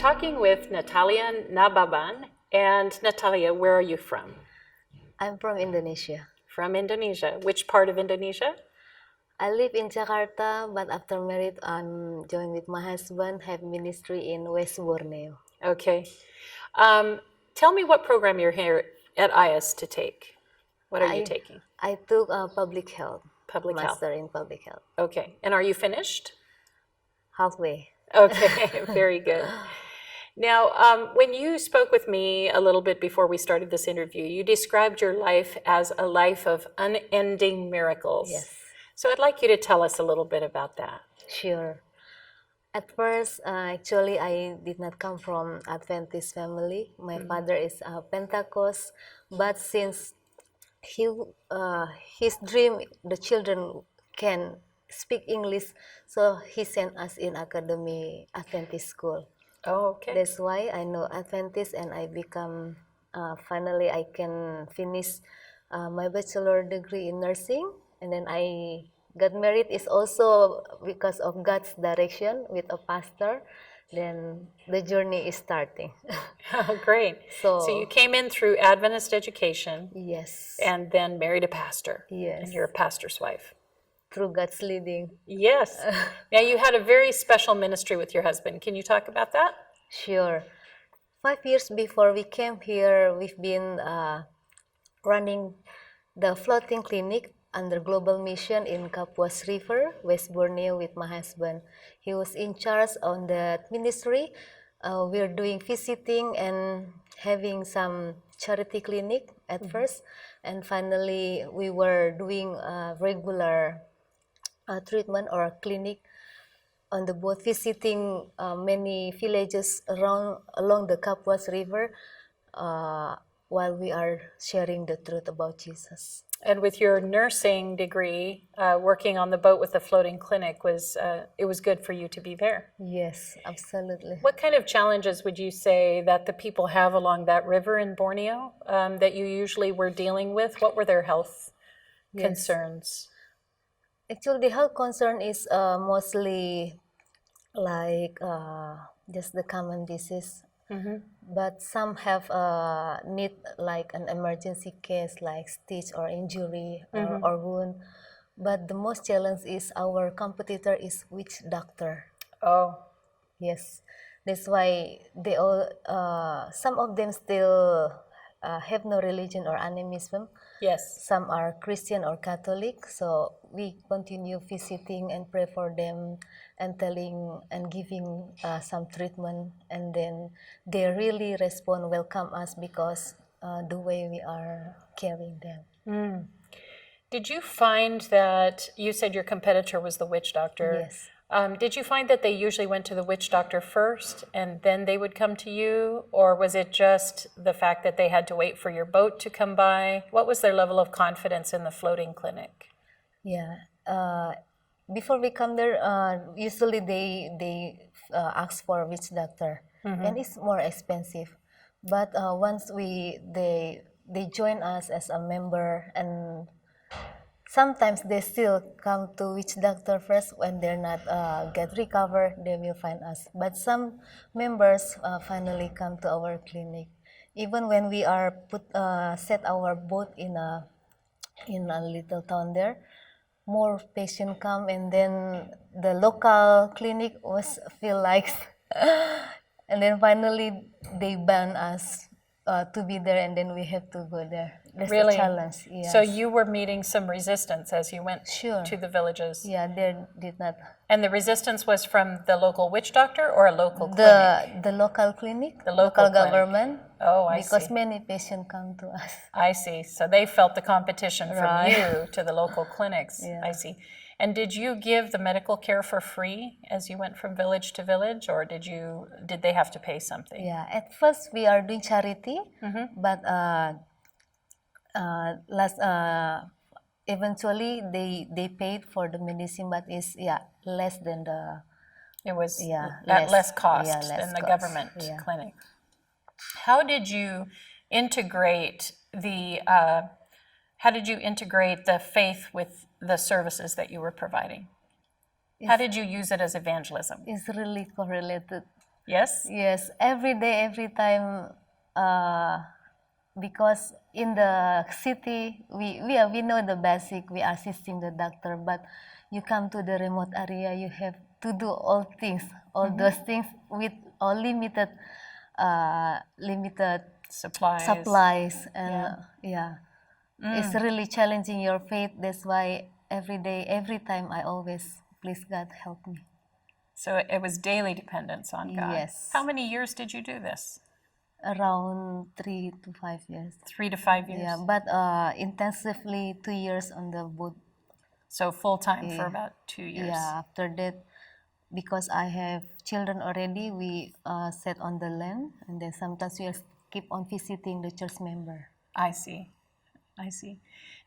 talking with Natalia Nababan. And Natalia, where are you from? I'm from Indonesia. From Indonesia. Which part of Indonesia? I live in Jakarta, but after married, I'm joined with my husband, have ministry in West Borneo. Okay. Tell me what program you're here at AIIAS to take. What are you taking? I took public health. Public health. Master in public health. Okay. And are you finished? Halfway. Okay. Very good. Now, when you spoke with me a little bit before we started this interview, you described your life as a life of unending miracles. Yes. So I'd like you to tell us a little bit about that. Sure. At first, actually, I did not come from Adventist family. My father is a Pentecost, but since his dream, the children can speak English, so he sent us in academy Adventist school. Oh, okay. That's why I know Adventist, and I become, finally I can finish my bachelor degree in nursing, and then I got married is also because of God's direction with a pastor. Then the journey is starting. Oh, great. So you came in through Adventist education. Yes. And then married a pastor. Yes. And you're a pastor's wife. Through God's leading. Yes. Now you had a very special ministry with your husband. Can you talk about that? Sure. 5 years before we came here, we've been running the floating clinic under Global Mission in Kapuas River, West Borneo, with my husband. He was in charge on that ministry. We're doing visiting and having some charity clinic at first, and finally we were doing regular treatment or clinic on the boat, visiting many villages along the Kapuas River while we are sharing the truth about Jesus. And with your nursing degree, working on the boat with the floating clinic, it was good for you to be there. Yes, absolutely. What kind of challenges would you say that the people have along that river in Borneo that you usually were dealing with? What were their health concerns? Actually, the health concern is mostly like just the common disease. But some have need like an emergency case like stitch or injury or wound. But the most challenge is our competitor is witch doctor. Oh. Yes. That's why they all, some of them still have no religion or animism. Yes. Some are Christian or Catholic, so we continue visiting and pray for them and telling and giving some treatment, and then they really respond, welcome us because the way we are caring them. Did you find that, you said your competitor was the witch doctor? Yes. Did you find that they usually went to the witch doctor first and then they would come to you? Or was it just the fact that they had to wait for your boat to come by? What was their level of confidence in the floating clinic? Yeah. Before we come there, usually they ask for witch doctor, and it's more expensive. But once they join us as a member, and sometimes they still come to witch doctor first. When they're not get recovered, they will find us. But some members finally come to our clinic. Even when we are set our boat in a little town there, more patients come, and then the local clinic was feel like, and then finally they ban us to be there, and then we have to go there. That's Really? a challenge. Yes. So you were meeting some resistance as you went to the villages? Yeah, they did not. And the resistance was from the local witch doctor or a local clinic? The local clinic, The local clinic. government. Oh, I see. Because many patients come to us. I see. So they felt the competition from Right. you to the local clinics. Yeah. I see. And did you give the medical care for free as you went from village to village, or did they have to pay something? Yeah, at first we are doing charity, but eventually they paid for the medicine, but it's less than the. It was less, less cost less than the cost. government clinic. How did you integrate the faith with the services that you were providing? How did you use it as evangelism? It's really correlated. Yes? Yes, every day, every time, because in the city, we know the basic, we are assisting the doctor, but you come to the remote area, you have to do all things, all those things with all limited Supplies. and Yeah. it's really challenging your faith. That's why every day, every time, I always, please God, help me. So it was daily dependence on God. Yes. How many years did you do this? Around 3 to 5 years. 3 to 5 years? Yeah, but intensively 2 years on the boat. So full time for about 2 years. Yeah, after that, because I have children already, we set on the land, and then sometimes we keep on visiting the church member. I see. I see.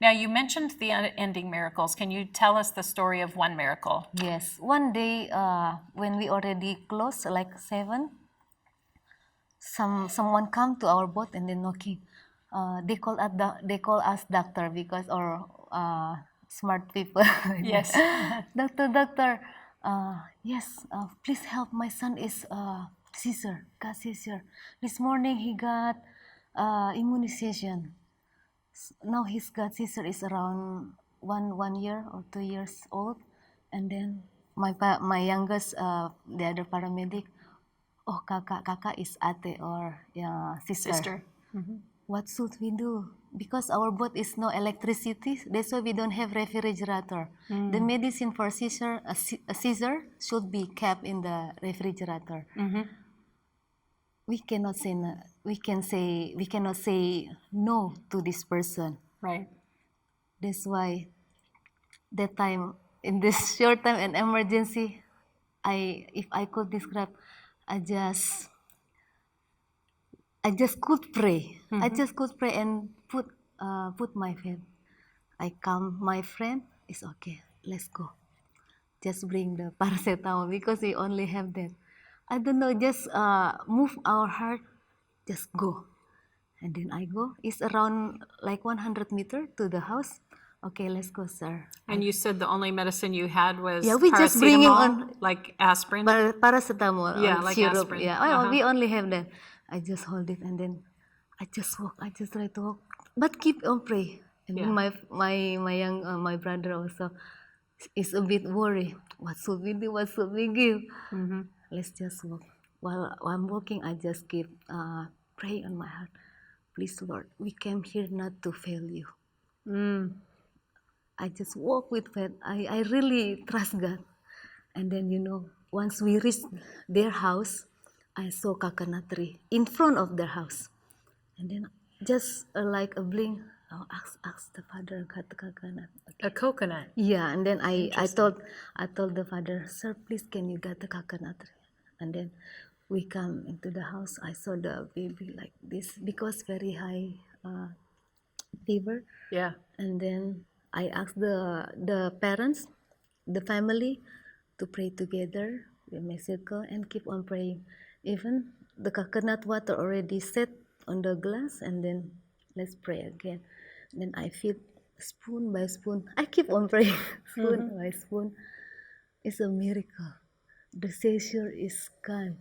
Now, you mentioned the unending miracles. Can you tell us the story of one miracle? Yes, one day when we already close, like 7, someone come to our boat and then knocking. They call us doctor because our smart people. Yes. Doctor. Yes. Please help. My son is got seizure. This morning he got immunization. Now his got seizure is around 1 year or 2 years old, and then my youngest, the other paramedic. Oh, kakak is ate or sister. What should we do? Because our boat is no electricity, that's why we don't have refrigerator. The medicine for seizure should be kept in the refrigerator. We cannot say no, we cannot say no to this person. Right. That's why that time, in this short time and emergency, if I could describe, I just could pray. I just could pray and put my faith. I calm my friend. It's okay. Let's go. Just bring the paracetamol because we only have that. I don't know. Just move our heart. Just go. And then I go. It's around like 100 meters to the house. Okay, let's go, sir. And you said the only medicine you had was we just bringing on like aspirin? Paracetamol. Yeah, on like syrup. aspirin. Yeah, we only have that. I just hold it and then I just walk. I just try to walk, but keep on pray. And then my brother also is a bit worried. What should we do? What should we give? Let's just walk. While I'm walking, I just keep praying on my heart. Please, Lord, we came here not to fail you. I just walk with faith. I really trust God. And then, once we reached their house, I saw coconut tree in front of their house. And then just like a blink, ask the father, got the coconut. A coconut? Yeah, and then I told the father, sir, please can you get the coconut tree? And then we come into the house. I saw the baby like this because very high fever. Yeah. And then I asked the parents, the family, to pray together. We make circle and keep on praying. Even the coconut water already set on the glass, and then let's pray again. Then I feed spoon by spoon. I keep on praying spoon by spoon. It's a miracle. The seizure is gone.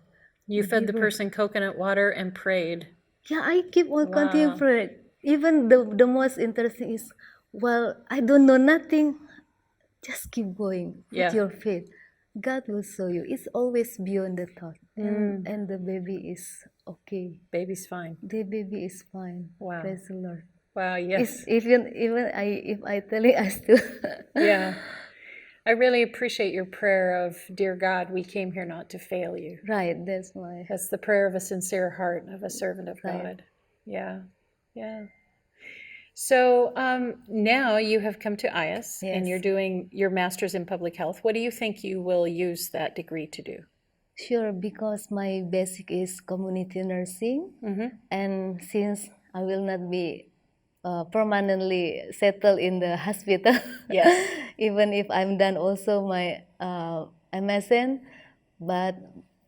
You fed the person coconut water and prayed. Yeah, I keep on continuing praying. Even the most interesting is, well, I don't know nothing. Just keep going. Put your faith. God will show you. It's always beyond the thought. And the baby is okay. Baby's fine. The baby is fine. Wow. Praise the Lord. Wow, yes. If I tell it, I still. Yeah. I really appreciate your prayer of, dear God, we came here not to fail you. Right, that's why. That's the prayer of a sincere heart of a servant of Right. God. Yeah, yeah. So now you have come to AIIAS and you're doing your master's in public health. What do you think you will use that degree to do? Sure, because my basic is community nursing, and since I will not be permanently settled in the hospital, Yes. even if I'm done also my MSN, but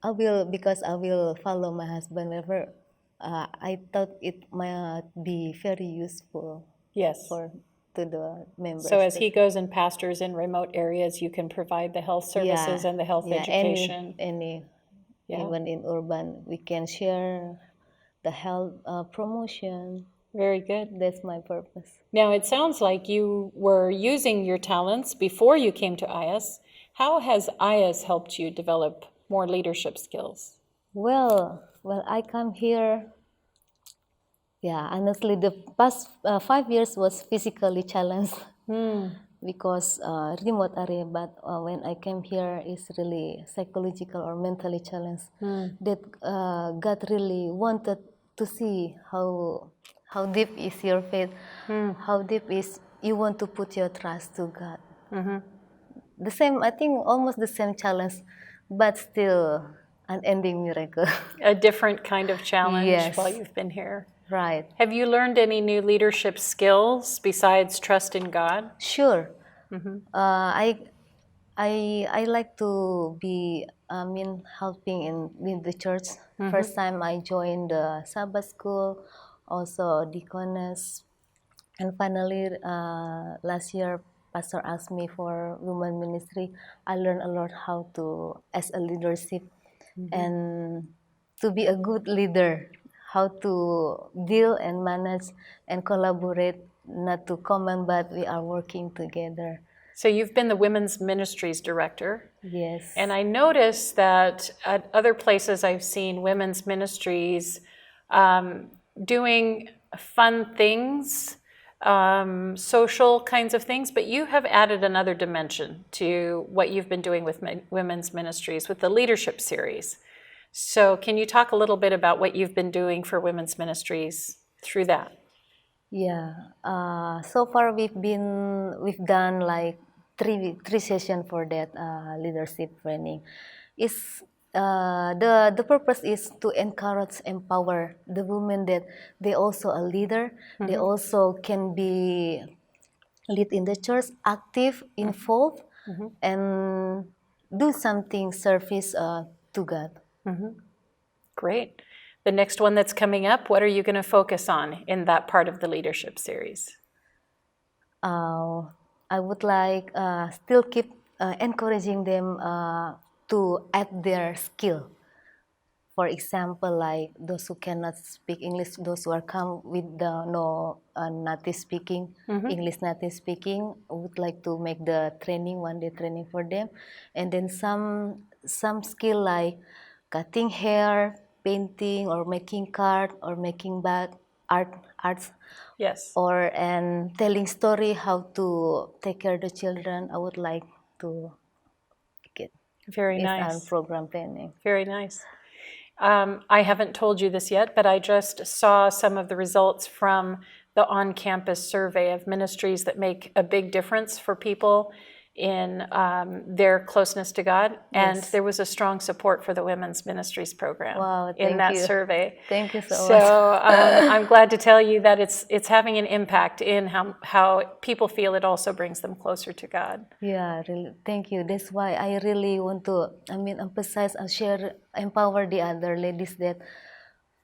I will follow my husband wherever. I thought it might be very useful. Yes. To the members. So as he goes and pastors in remote areas, you can provide the health services and the health education. Any Yeah. Even in urban, we can share the health promotion. Very good. That's my purpose. Now, it sounds like you were using your talents before you came to AIIAS. How has AIIAS helped you develop more leadership skills? Well, I come here. Yeah, honestly, the past 5 years was physically challenged because remote area. But when I came here, it's really psychological or mentally challenged. That God really wanted to see how deep is your faith, how deep is you want to put your trust to God. The same, I think, almost the same challenge, but still unending miracle. A different kind of challenge Yes. while you've been here. Right. Have you learned any new leadership skills besides trust in God? Sure. I like to be helping in the church. First time I joined the Sabbath school, also deaconess, and finally last year pastor asked me for women ministry. I learned a lot how to as a leadership and to be a good leader, how to deal and manage and collaborate, not to comment, but we are working together. So you've been the Women's Ministries Director. Yes. And I noticed that at other places I've seen women's ministries doing fun things, social kinds of things, but you have added another dimension to what you've been doing with women's ministries with the leadership series. So can you talk a little bit about what you've been doing for women's ministries through that? Yeah. So far we've done like three sessions for that leadership training. It's the purpose is to encourage, empower the women that they also a leader. They also can be lead in the church, active, involved, and do something service to God. Great. The next one that's coming up, what are you going to focus on in that part of the leadership series? I would like still keep encouraging them to add their skill. For example, like those who cannot speak English, those who are come with the no native speaking, English native speaking, I would like to make the training, 1-day training for them. And then some skill like cutting hair, painting, or making card, or making bag, arts. Yes. Or and telling story how to take care of the children. I would like to get Very this nice. program planning. Very nice. I haven't told you this yet, but I just saw some of the results from the on-campus survey of ministries that make a big difference for people in their closeness to God. And Yes. there was a strong support for the Women's Ministries program Wow, in thank that you. survey. Thank you so So much. I'm glad to tell you that it's having an impact in how people feel it also brings them closer to God. Yeah, really. Thank you. That's why I really want to, emphasize and share, empower the other ladies that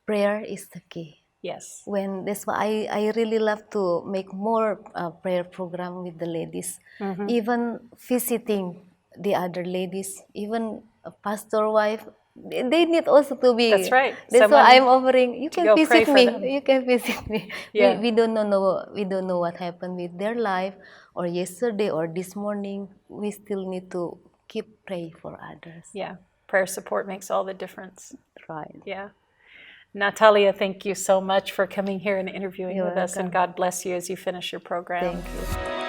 prayer is the key. Yes. That's why I really love to make more prayer program with the ladies, even visiting the other ladies, even a pastor wife. They need also to be. That's right. That's Someone why I'm offering. You can go pray visit for me. them. You can visit me. Yeah. We don't know. We don't know what happened with their life, or yesterday, or this morning. We still need to keep pray for others. Yeah. Prayer support makes all the difference. Right. Yeah. Natalia, thank you so much for coming here and interviewing You're with us, and welcome. God bless you as you finish your program. Thank you.